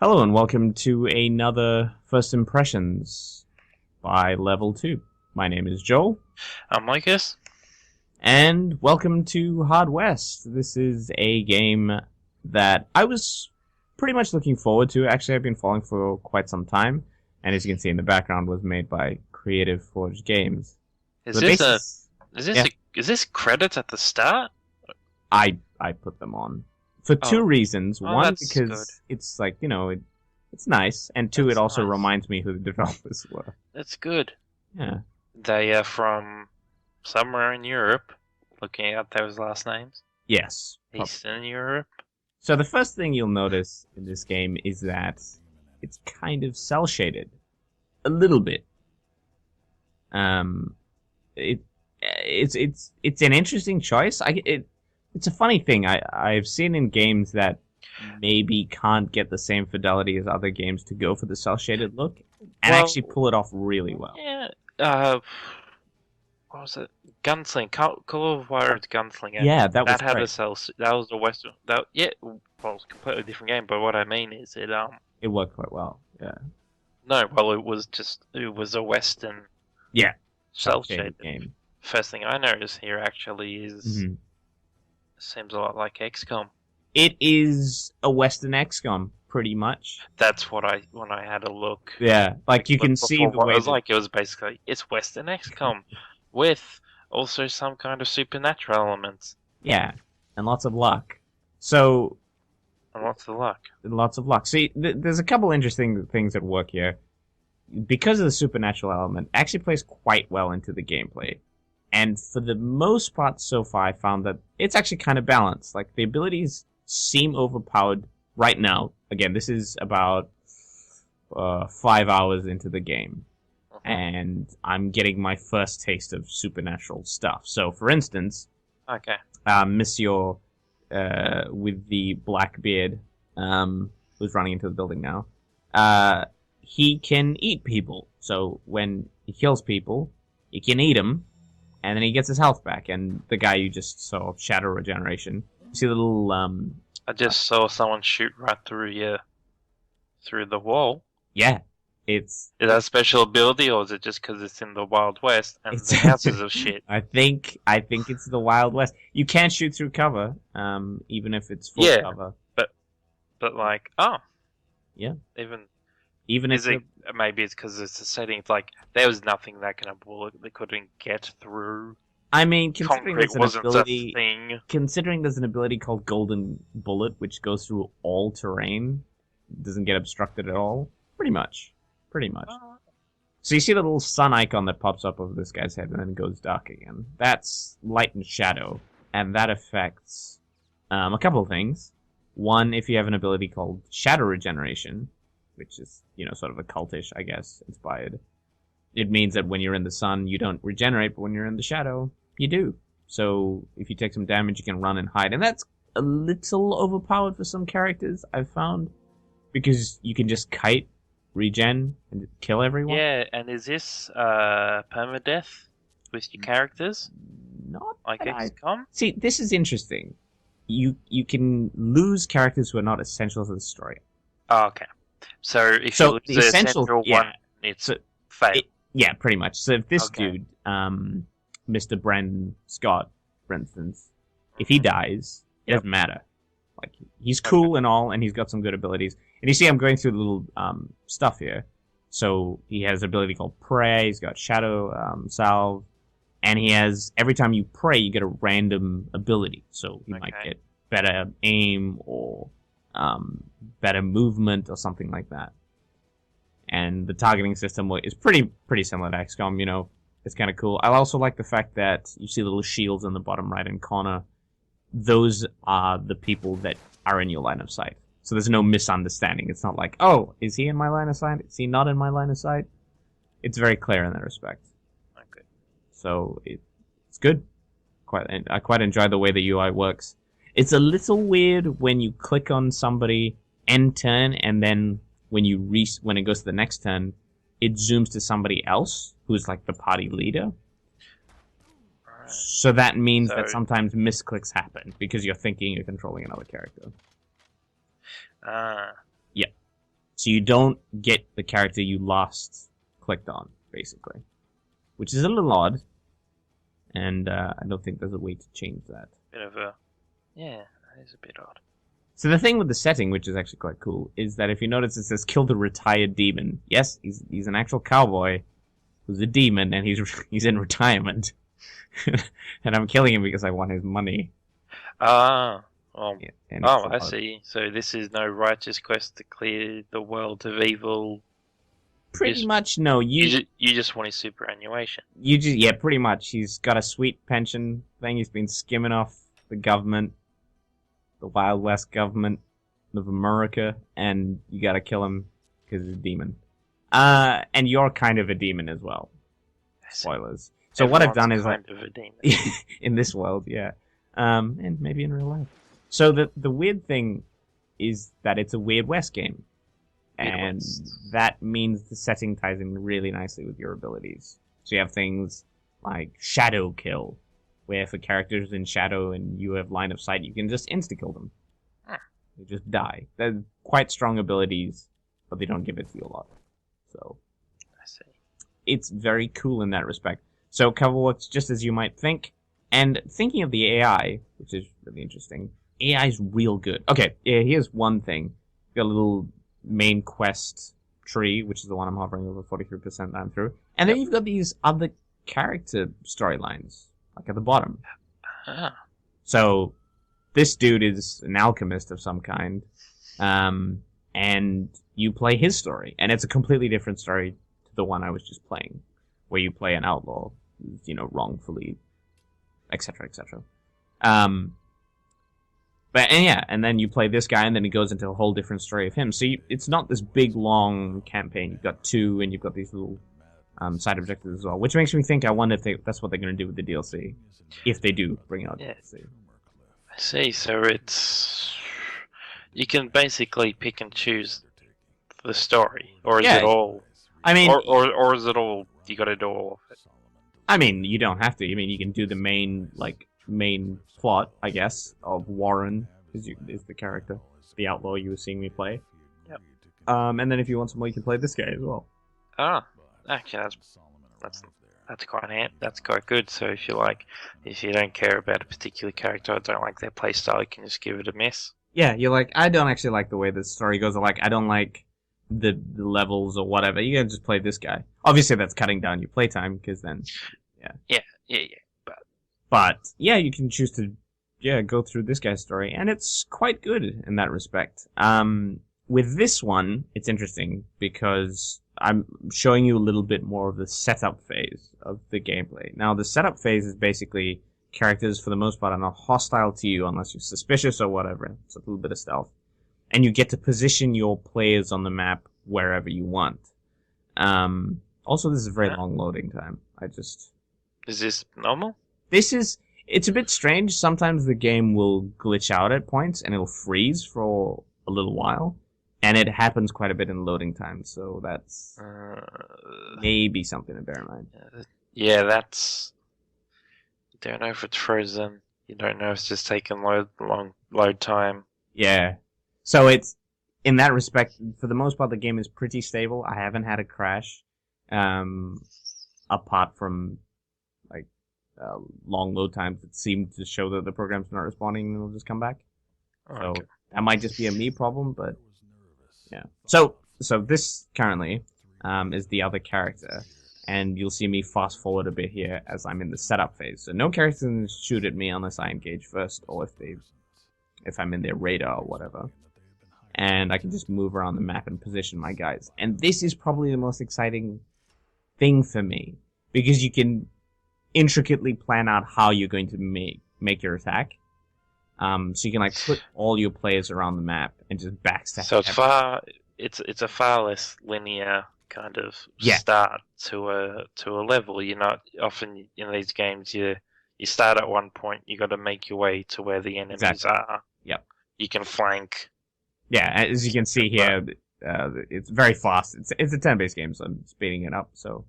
Hello and welcome to another First Impressions by Level 2. My name is Joel, I'm Marcus. and welcome to Hard West. This is a game that I was pretty much looking forward to. Actually, I've been following for quite some time, and as you can see in the background, was made by Creative Forge Games. Is The this a basis, is this yeah, a is this credits at the start? I put them on for two Oh, reasons. oh, One, that's good. because it's like it's nice, and two, it That's also nice. reminds me who the developers were. That's good. Yeah. They are from somewhere in Europe. Looking at those last names, Yes. Eastern Europe. So the first thing you'll notice in this game is that it's kind of cell shaded, a little bit. Um, it it's an interesting choice. It's a funny thing. I've seen in games that maybe can't get the same fidelity as other games to go for the cell shaded look and actually Well, pull it off really well. yeah. What was it? Gunsling. Call of Wired Gunslinger. Yeah, that was That had a great. cell. That was the Western. That yeah. Well, it's a completely different game. But what I mean is it It worked quite well. Yeah, no. Well, it was a Western yeah, cell cell shaded shaded. game. First thing I notice here actually is Hmm. seems a lot like XCOM. It is a Western XCOM, pretty much. That's what I when I had a look. Yeah, like you can Look see before the what it way was that. like. It was basically it's Western XCOM with also some kind of supernatural elements Yeah, and lots of luck. So and lots of luck. lots of luck. See, there's a couple interesting things at work here. Because of the supernatural element, it actually plays quite well into the gameplay. And for the most part so far, I found that it's actually kind of balanced. Like the abilities seem overpowered right now. Again, this is about 5 hours into the game, Mhm. and I'm getting my first taste of supernatural stuff. So, for instance, Okay. Monsieur with the black beard, who's running into the building now. He can eat people. So when he kills people, he can eat them, and then he gets his health back. And the guy you just saw, Shadow Regeneration, you see the little I just saw someone shoot right through through the wall. yeah, it's Is that a special ability or is it just because it's in the Wild West and it's. the houses are shit? I think it's the Wild West. You can't shoot through cover, even if it's full Yeah, cover. but like oh, Yeah, even even if is it you're. maybe it's because it's a setting. It's like there was nothing that kind of bullet that couldn't get through. I mean, considering Concrete there's an wasn't a ability thing. considering there's an ability called Golden Bullet, which goes through all terrain, doesn't get obstructed at all. Pretty much. Pretty much. So you see the little sun icon that pops up over this guy's head and then goes dark again. That's light and shadow, and that affects a couple of things. One, if you have an ability called Shadow Regeneration, which is, sort of a cultish, I guess, inspired. It means that when you're in the sun, you don't regenerate, but when you're in the shadow, you do. So if you take some damage, you can run and hide, and that's a little overpowered for some characters, I've found, because you can just kite, regen, and kill everyone. Yeah, and is this permadeath with your characters Not like that I XCOM? see. This is interesting. You can lose characters who are not essential to the story. Oh, okay. So if you So lose the the essential, central yeah. one, it's So fail. it, yeah, pretty much. So if this Okay. dude, Mr. Brandon Scott, for instance, if he dies, it Yep. doesn't matter. Like he's Okay. cool and all, and he's got some good abilities. And you see, I'm going through the little stuff here. So he has an ability called Pray. He's got Shadow Salve, and he has every time you pray, you get a random ability. So he might Okay. get better aim or better movement or something like that. And the targeting system is pretty similar to XCOM. It's kind of cool. I also like the fact that you see little shields in the bottom right hand corner. Those are the people that are in your line of sight. So there's no misunderstanding. It's not like, oh, is he in my line of sight? Is he not in my line of sight? It's very clear in that respect. Okay. So it's good. I quite enjoy the way the UI works. It's a little weird when you click on somebody end turn, and then when it goes to the next turn, it zooms to somebody else who's like the party leader. Alright. So that means that So sometimes misclicks happen because you're thinking you're controlling another character. ah, Yeah. So you don't get the character you last clicked on, basically. Which is a little odd. And I don't think there's a way to change that. Bit of a... Yeah, that is a bit odd. So the thing with the setting, which is actually quite cool, is that if you notice it says kill the retired demon. Yes, he's an actual cowboy who's a demon and he's in retirement. And I'm killing him because I want his money. Ah, well, Yeah, I see. So this is no righteous quest to clear the world of evil. Pretty much, no. You just want his superannuation. Pretty much. He's got a sweet pension thing. He's been skimming off the government, the Wild West government of America, and you gotta kill him because he's a demon. And you're kind of a demon as well. Spoilers. So what I've done is kind of a demon. in this world, yeah, and maybe in real life. So the weird thing is that it's a Weird West game, and that means the setting ties in really nicely with your abilities. So you have things like Shadow Kill, where if a character is in shadow and you have line of sight, you can just insta-kill them. They just die. They're quite strong abilities, but they don't give it to you a lot. So I see. It's very cool in that respect. So cover works just as you might think. And thinking of the AI, which is really interesting, AI is real good. Okay, here's one thing. You've got a little main quest tree, which is the one I'm hovering over 43% down through. And then you've got these other character storylines, like at the bottom. Ah. So this dude is an alchemist of some kind. And you play his story. And it's a completely different story to the one I was just playing, where you play an outlaw who's, wrongfully, etc., etc. And then you play this guy, and then it goes into a whole different story of him. So it's not this big, long campaign. You've got two, and you've got these little side objectives as well, which makes me think, I wonder if that's what they're going to do with the DLC, if they do bring out DLC. I see, so you can basically pick and choose the story, or is it all... I mean... Or is it all... You gotta do all of it? I mean, you don't have to. I mean, you can do the main plot, I guess, of Warren, is the character, the outlaw you were seeing me play. Yep. And then if you want some more, you can play this guy as well. Ah, actually, that's quite good. So if you don't care about a particular character, or don't like their playstyle, you can just give it a miss. Yeah, you're like, I don't actually like the way the story goes, or I don't like the levels or whatever. You can just play this guy. Obviously, that's cutting down your playtime, because then, Yeah. But yeah, you can choose to go through this guy's story, and it's quite good in that respect. With this one, it's interesting because I'm showing you a little bit more of the setup phase of the gameplay. Now, the setup phase is basically characters, for the most part, are not hostile to you unless you're suspicious or whatever. It's a little bit of stealth. And you get to position your players on the map wherever you want. Also, this is a very long loading time. Is this normal? It's a bit strange. Sometimes the game will glitch out at points and it'll freeze for a little while. And it happens quite a bit in loading time, so that's maybe something to bear in mind. Yeah, that's... You don't know if it's frozen. You don't know if it's just taking long load time. Yeah. So it's, in that respect, for the most part, the game is pretty stable. I haven't had a crash, apart from long load times that seem to show that the program's not responding and it'll just come back. So that might just be a me problem, but yeah. So this currently is the other character, and you'll see me fast forward a bit here as I'm in the setup phase. So no characters can shoot at me unless I engage first, or if I'm in their radar or whatever. And I can just move around the map and position my guys. And this is probably the most exciting thing for me, because you can intricately plan out how you're going to make your attack. So you can put all your players around the map and just backstab. So it's a far less linear kind of start to a level. You're not often in these games. You start at one point. You got to make your way to where the enemies are. Yep. You can flank. Yeah, as you can see here, it's very fast. It's a 10-based game, so I'm speeding it up. So.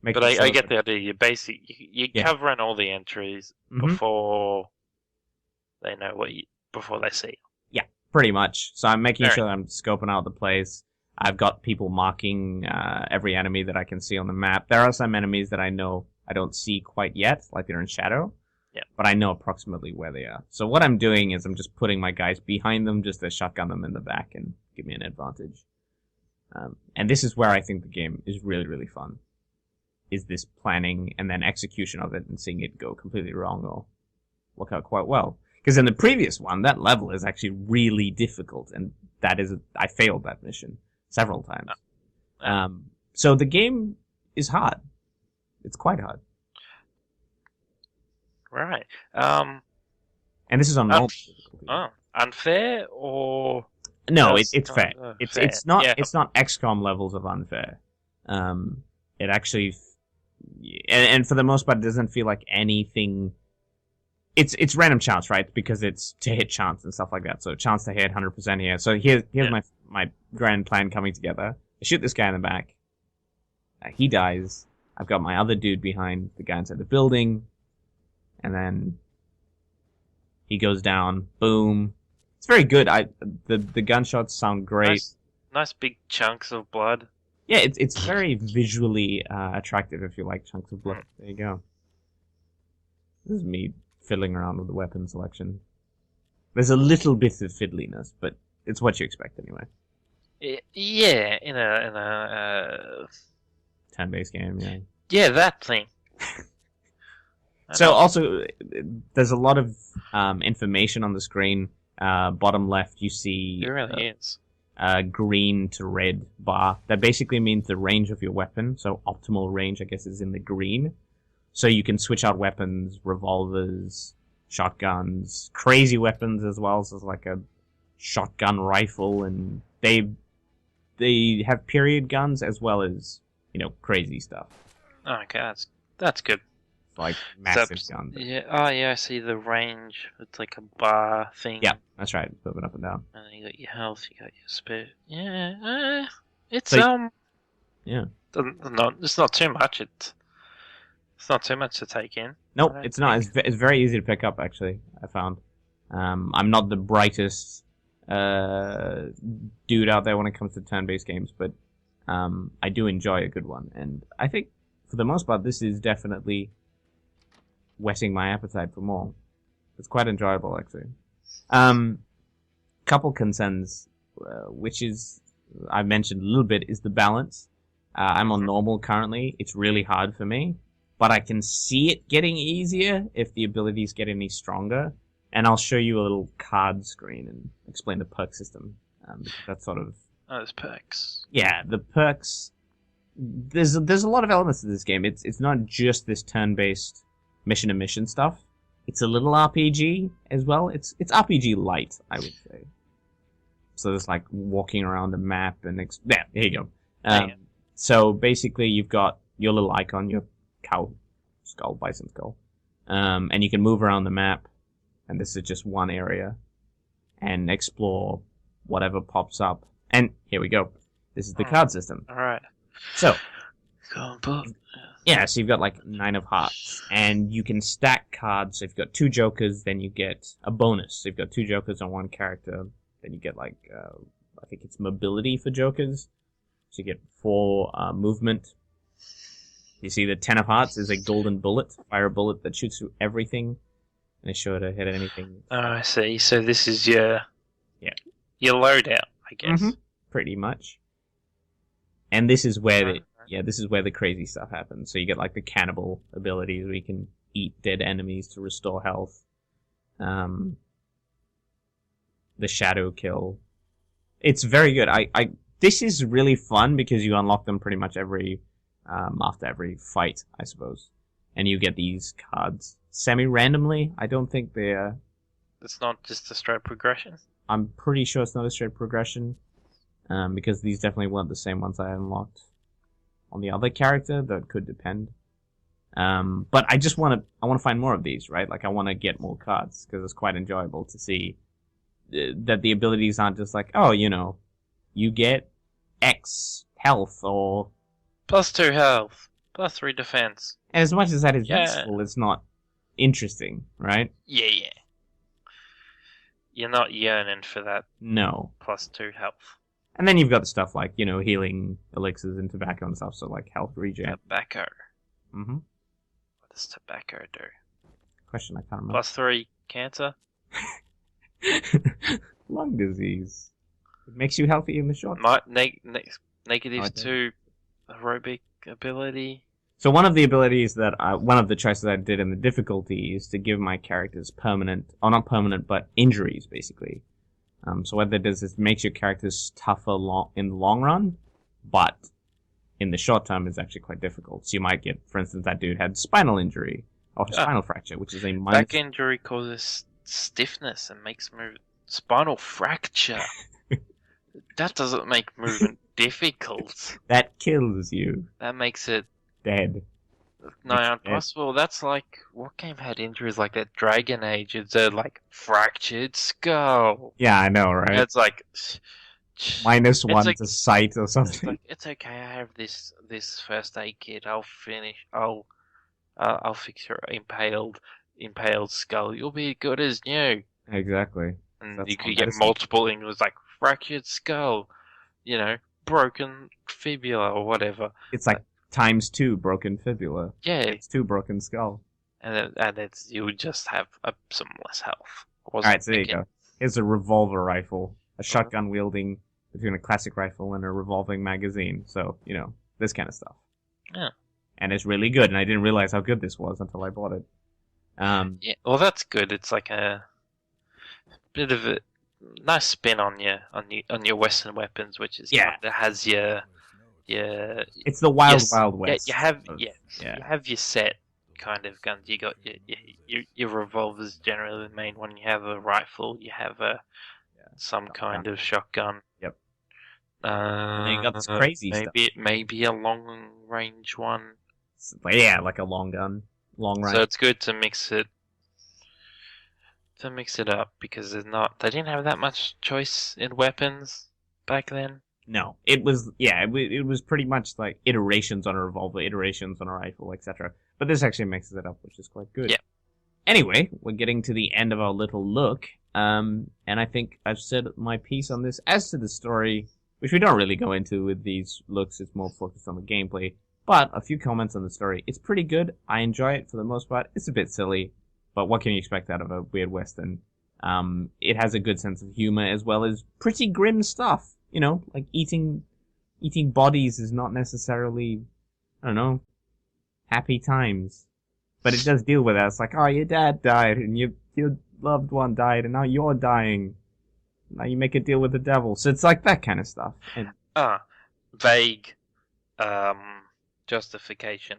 But I get the idea. You're covering all the entries before they know before they see. Yeah, pretty much. So I'm making sure that I'm scoping out the plays. I've got people marking every enemy that I can see on the map. There are some enemies that I know I don't see quite yet, like they're in shadow. Yeah. But I know approximately where they are. So what I'm doing is I'm just putting my guys behind them just to shotgun them in the back and give me an advantage. And this is where I think the game is really, really fun. Is this planning and then execution of it and seeing it go completely wrong or work out quite well. Because in the previous one, that level is actually really difficult, and I failed that mission several times. So the game is hard. It's quite hard. Right. And this is on normal difficulty. Oh, unfair or no? It's fair. Fair. It's not XCOM levels of unfair. It actually, and for the most part, it doesn't feel like anything. It's random chance, right? Because it's to hit chance and stuff like that. So chance to hit 100% here. So here's my grand plan coming together. I shoot this guy in the back. He dies. I've got my other dude behind the guy inside the building. And then he goes down. Boom. It's very good. The gunshots sound great. Nice big chunks of blood. Yeah, it's very visually attractive if you like chunks of blood. There you go. This is me fiddling around with the weapon selection. There's a little bit of fiddliness, but it's what you expect anyway. Yeah, in a turn-based game, yeah. Yeah, that thing. So also, there's a lot of information on the screen. Bottom left, you see It really is. Green to red bar. That basically means the range of your weapon. So optimal range, I guess, is in the green. So you can switch out weapons, revolvers, shotguns, crazy weapons as well. So it's like a shotgun rifle, and they have period guns as well as, crazy stuff. Oh, okay, that's good. Like massive guns. Yeah. Oh, yeah. I see the range. It's like a bar thing. Yeah, that's right. Moving up and down. And then you got your health. You got your speed. Yeah. It's Yeah. It's not too much. It's not too much to take in. Nope, it's not. It's very easy to pick up, actually, I found. I'm not the brightest dude out there when it comes to turn-based games, but I do enjoy a good one. And I think, for the most part, this is definitely whetting my appetite for more. It's quite enjoyable, actually. Couple concerns, which is, I mentioned a little bit, is the balance. I'm on normal currently. It's really hard for me. But I can see it getting easier if the abilities get any stronger. And I'll show you a little card screen and explain the perk system. That's sort of... Oh, there's perks. Yeah, the perks... There's a lot of elements to this game. It's not just this turn-based mission-to-mission stuff. It's a little RPG as well. It's RPG light, I would say. So there's like walking around a map and... here you go. So basically you've got your little icon, your cow skull, bison skull. And you can move around the map, and this is just one area, and explore whatever pops up. And here we go. This is the card system. Alright. So, yeah, so you've got like 9 of hearts, and you can stack cards. So if you've got 2 jokers, then you get a bonus. So if you've got 2 jokers on one character, then you get like, I think it's mobility for jokers. So you get 4 movement. You see the 10 of hearts is a golden bullet, fire bullet that shoots through everything, and it's sure to hit anything. Oh, I see. So this is your loadout, I guess. Mm-hmm. Pretty much. And this is where this is where the crazy stuff happens. So you get like the cannibal abilities where you can eat dead enemies to restore health. The shadow kill. It's very good. This is really fun because you unlock them pretty much after every fight, I suppose. And you get these cards semi-randomly. I don't think they're... It's not just a straight progression? I'm pretty sure it's not a straight progression. Because these definitely weren't the same ones I unlocked on the other character, though it could depend. But I just want to find more of these, right? Like, I want to get more cards, because it's quite enjoyable to see that the abilities aren't just like, oh, you get X health, or... +2 health, +3 defense. And as much as that is useful, it's not interesting, right? Yeah. You're not yearning for that. No. +2 health. And then you've got the stuff like, healing elixirs and tobacco and stuff, so like health regen. Tobacco. Mm-hmm. What does tobacco do? Question I can't remember. +3 cancer? Lung disease. It makes you healthy in the short term. -2 aerobic ability. So one of the abilities one of the choices I did in the difficulty is to give my characters permanent, or not permanent, but injuries, basically. So what that does is it makes your characters tougher in the long run, but in the short term it's actually quite difficult. So you might get, for instance, that dude had spinal injury, or spinal fracture, which is a minus... Back injury causes stiffness and makes movement. Spinal fracture. That doesn't make movement difficult. That kills you. That makes it dead. No, impossible. That's like, what game had injuries like that? Dragon Age. It's a fractured skull. Yeah, I know, right? It's like -1 to sight or something. It's okay. I have this first aid kit. I'll finish. I'll fix your impaled skull. You'll be good as new. Exactly. And you could get multiple injuries like fractured skull, broken fibula or whatever. It's like ×2 broken fibula. Yeah. It's 2 broken skull. And you would just have some less health. Alright, so there you go. Here's a revolver rifle. A shotgun wielding between a classic rifle and a revolving magazine. So, this kind of stuff. Yeah. And it's really good, and I didn't realize how good this was until I bought it. Yeah, well, that's good. It's like a bit of a nice spin on your Western weapons, which is it has your it's the wild west. You have your set kind of guns. You got your revolvers, generally the main one. You have a rifle. You have some kind of shotgun. Yep. And you got this crazy stuff. Maybe a long range one. Yeah, like a long gun, long range. So it's good to mix it up because they didn't have that much choice in weapons back then. No, it was pretty much like iterations on a revolver, iterations on a rifle, etc. But this actually mixes it up, which is quite good. Yeah. Anyway, we're getting to the end of our little look, and I think I've said my piece on this. As to the story, which we don't really go into with these looks, it's more focused on the gameplay. But a few comments on the story. It's pretty good. I enjoy it for the most part. It's a bit silly, but what can you expect out of a weird Western? It has a good sense of humor as well as pretty grim stuff. Like eating bodies is not necessarily, I don't know, happy times. But it does deal with that. It's like, oh, your dad died, and your loved one died, and now you're dying. Now you make a deal with the devil. So it's like that kind of stuff. And, vague justification.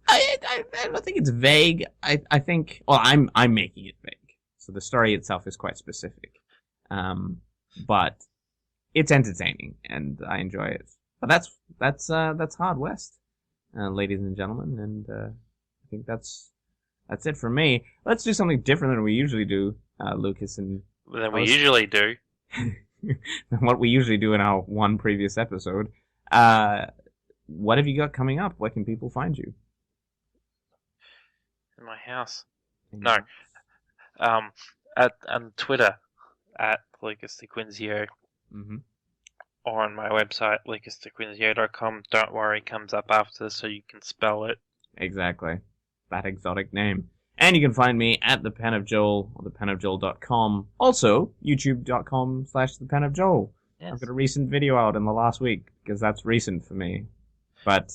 I don't think it's vague. I think, well, I'm making it vague. So the story itself is quite specific. But it's entertaining, and I enjoy it. But that's Hard West, ladies and gentlemen, and I think that's it for me. Let's do something different than we usually do, Lucas. And than we usually do. Than what we usually do in our one previous episode. What have you got coming up? Where can people find you? In my house. No. On Twitter at LucasDeQuinzio. Mm-hmm. Or on my website, lucasdequinzio.com. Don't worry, it comes up after so you can spell it. Exactly. That exotic name. And you can find me at The Pen of Joel or thepenofjoel.com. Also, youtube.com/thepenofjoel. Yes. I've got a recent video out in the last week, because that's recent for me. But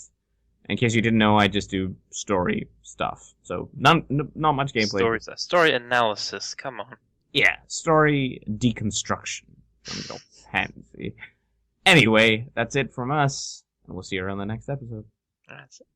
in case you didn't know, I just do story stuff. So not much gameplay. Story analysis, come on. Yeah, story deconstruction. Fancy. Anyway, that's it from us, and we'll see you around the next episode. That's it.